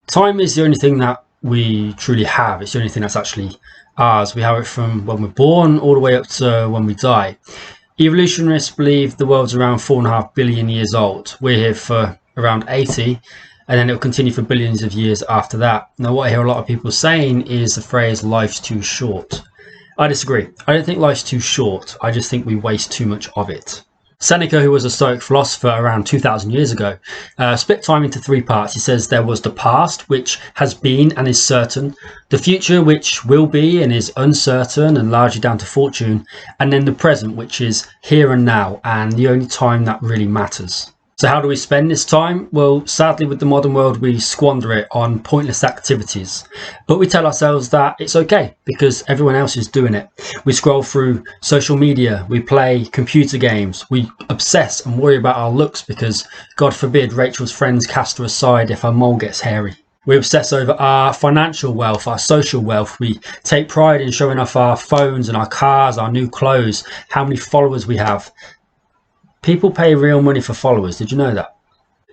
Time is the only thing that we truly have. It's the only thing that's actually ours. We have it from when we're born all the way up to when we die. Evolutionists believe the world's around 4.5 billion years old. We're here for around 80, and then it'll continue for billions of years after that. Now, what I hear a lot of people saying is the phrase, life's too short. I disagree. I don't think life's too short. I just think we waste too much of it. Seneca, who was a Stoic philosopher around 2,000 years ago, split time into three parts. He says there was the past, which has been and is certain, the future, which will be and is uncertain and largely down to fortune, and then the present, which is here and now and the only time that really matters. So how do we spend this time? Well, sadly, with the modern world, we squander it on pointless activities. But we tell ourselves that it's okay because everyone else is doing it. We scroll through social media, we play computer games, we obsess and worry about our looks because, God forbid, Rachel's friends cast her aside if her mole gets hairy. We obsess over our financial wealth, our social wealth. We take pride in showing off our phones and our cars, our new clothes, how many followers we have. People pay real money for followers. Did you know that?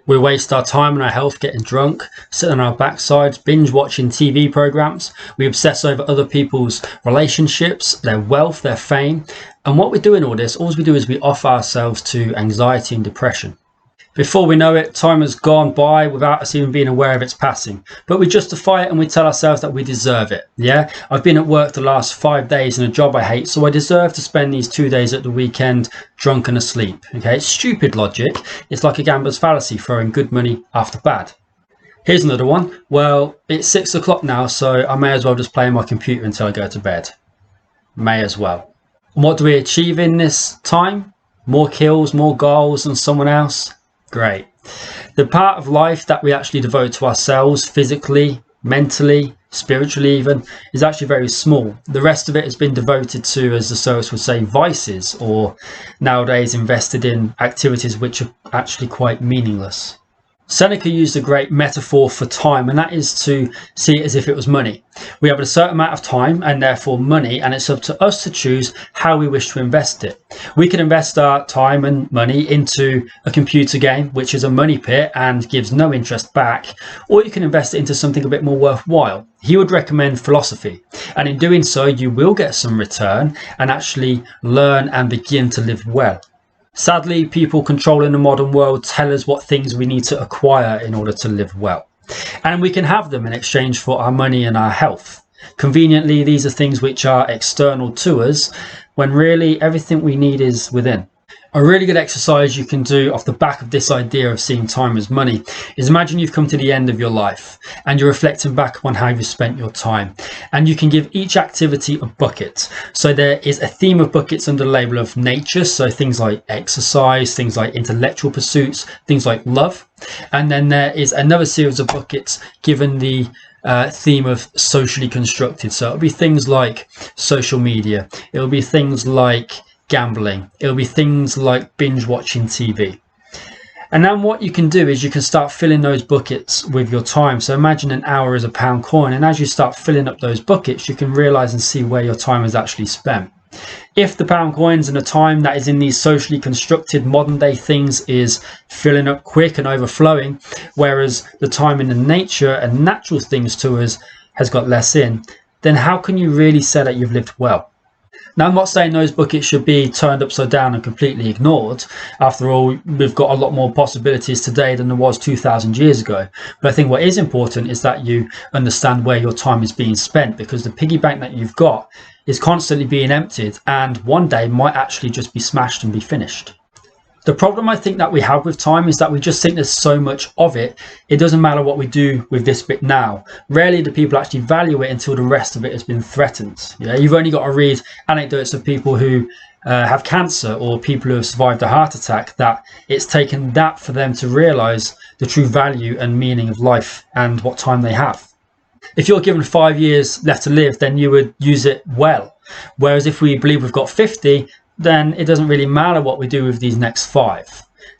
We waste our time and our health getting drunk, sitting on our backsides, binge watching TV programs. We obsess over other people's relationships, their wealth, their fame. And what we do in all this, all we do is we offer ourselves to anxiety and depression. Before we know it, time has gone by without us even being aware of its passing. But we justify it and we tell ourselves that we deserve it. Yeah, I've been at work the last 5 days in a job I hate, so I deserve to spend these 2 days at the weekend drunk and asleep. Okay, it's stupid logic. It's like a gambler's fallacy, throwing good money after bad. Here's another one. Well, it's 6 o'clock now, so I may as well just play on my computer until I go to bed. May as well. And what do we achieve in this time? More kills, more goals than someone else? Great. The part of life that we actually devote to ourselves physically, mentally, spiritually even, is actually very small. The rest of it has been devoted to, as the Stoics would say, vices, or nowadays invested in activities which are actually quite meaningless. Seneca used a great metaphor for time, and that is to see it as if it was money. We have a certain amount of time and therefore money, and it's up to us to choose how we wish to invest it. We can invest our time and money into a computer game, which is a money pit and gives no interest back, or you can invest it into something a bit more worthwhile. He would recommend philosophy, and in doing so you will get some return and actually learn and begin to live well. Sadly, people controlling the modern world tell us what things we need to acquire in order to live well. And we can have them in exchange for our money and our health. Conveniently, these are things which are external to us, when really everything we need is within. A really good exercise you can do off the back of this idea of seeing time as money is imagine you've come to the end of your life and you're reflecting back on how you've spent your time, and you can give each activity a bucket. So there is a theme of buckets under the label of nature, so things like exercise, things like intellectual pursuits, things like love, and then there is another series of buckets given the theme of socially constructed. So it'll be things like social media, it'll be things like gambling, it'll be things like binge watching TV. And then what you can do is you can start filling those buckets with your time. So imagine an hour is a pound coin, and as you start filling up those buckets, you can realize and see where your time is actually spent. If the pound coins and the time that is in these socially constructed modern day things is filling up quick and overflowing, whereas the time in the nature and natural things to us has got less in, then how can you really say that you've lived well? Now, I'm not saying those buckets should be turned upside down and completely ignored. After all, we've got a lot more possibilities today than there was 2,000 years ago. But I think what is important is that you understand where your time is being spent, because the piggy bank that you've got is constantly being emptied and one day might actually just be smashed and be finished. The problem I think that we have with time is that we just think there's so much of it, it doesn't matter what we do with this bit now. Rarely do people actually value it until the rest of it has been threatened. You know, you've only got to read anecdotes of people who have cancer or people who have survived a heart attack, that it's taken that for them to realise the true value and meaning of life and what time they have. If you're given 5 years left to live, then you would use it well. Whereas if we believe we've got 50, then it doesn't really matter what we do with these next 5.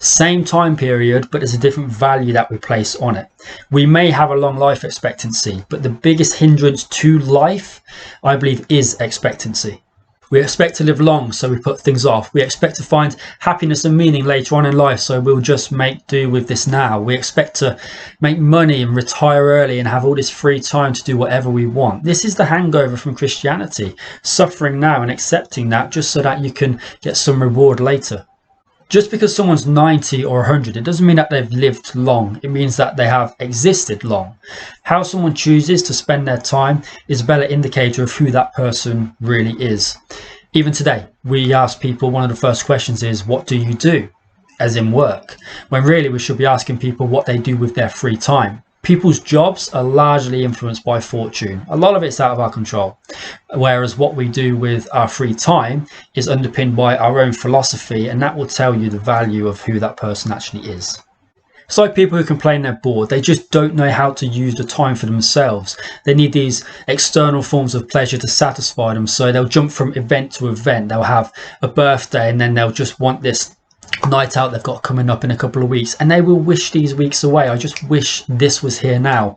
Same time period, but there's a different value that we place on it. We may have a long life expectancy, but the biggest hindrance to life, I believe, is expectancy. We expect to live long, so we put things off. We expect to find happiness and meaning later on in life, so we'll just make do with this now. We expect to make money and retire early and have all this free time to do whatever we want. This is the hangover from Christianity, suffering now and accepting that just so that you can get some reward later. Just because someone's 90 or 100, it doesn't mean that they've lived long. It means that they have existed long. How someone chooses to spend their time is a better indicator of who that person really is. Even today, we ask people, one of the first questions is, what do you do? As in work. When really we should be asking people what they do with their free time. People's jobs are largely influenced by fortune. A lot of it's out of our control. Whereas what we do with our free time is underpinned by our own philosophy, and that will tell you the value of who that person actually is. It's like people who complain they're bored. They just don't know how to use the time for themselves. They need these external forms of pleasure to satisfy them. So they'll jump from event to event. They'll have a birthday and then they'll just want this night out they've got coming up in a couple of weeks, and they will wish these weeks away. I just wish this was here now.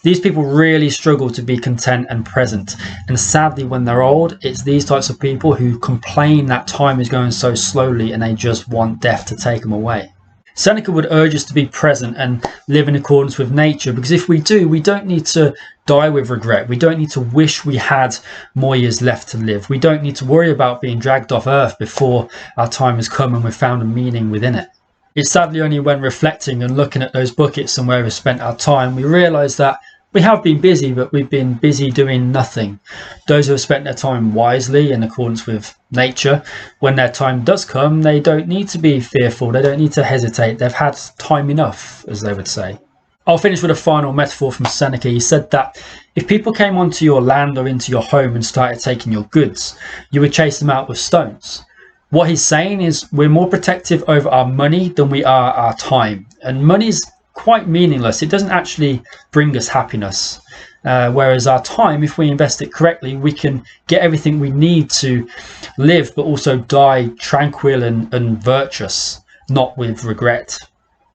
These people really struggle to be content and present, and sadly when they're old, it's these types of people who complain that time is going so slowly and they just want death to take them away. Seneca would urge us to be present and live in accordance with nature, because if we do, we don't need to die with regret. We don't need to wish we had more years left to live. We don't need to worry about being dragged off earth before our time has come and we've found a meaning within it. It's sadly only when reflecting and looking at those buckets and where we've spent our time, we realise that we have been busy, but we've been busy doing nothing. Those who have spent their time wisely in accordance with nature, when their time does come, they don't need to be fearful. They don't need to hesitate. They've had time enough, as they would say. I'll finish with a final metaphor from Seneca. He said that if people came onto your land or into your home and started taking your goods, you would chase them out with stones. What he's saying is we're more protective over our money than we are our time. And money's quite meaningless. It doesn't actually bring us happiness. Whereas our time, if we invest it correctly, we can get everything we need to live, but also die tranquil and virtuous, not with regret.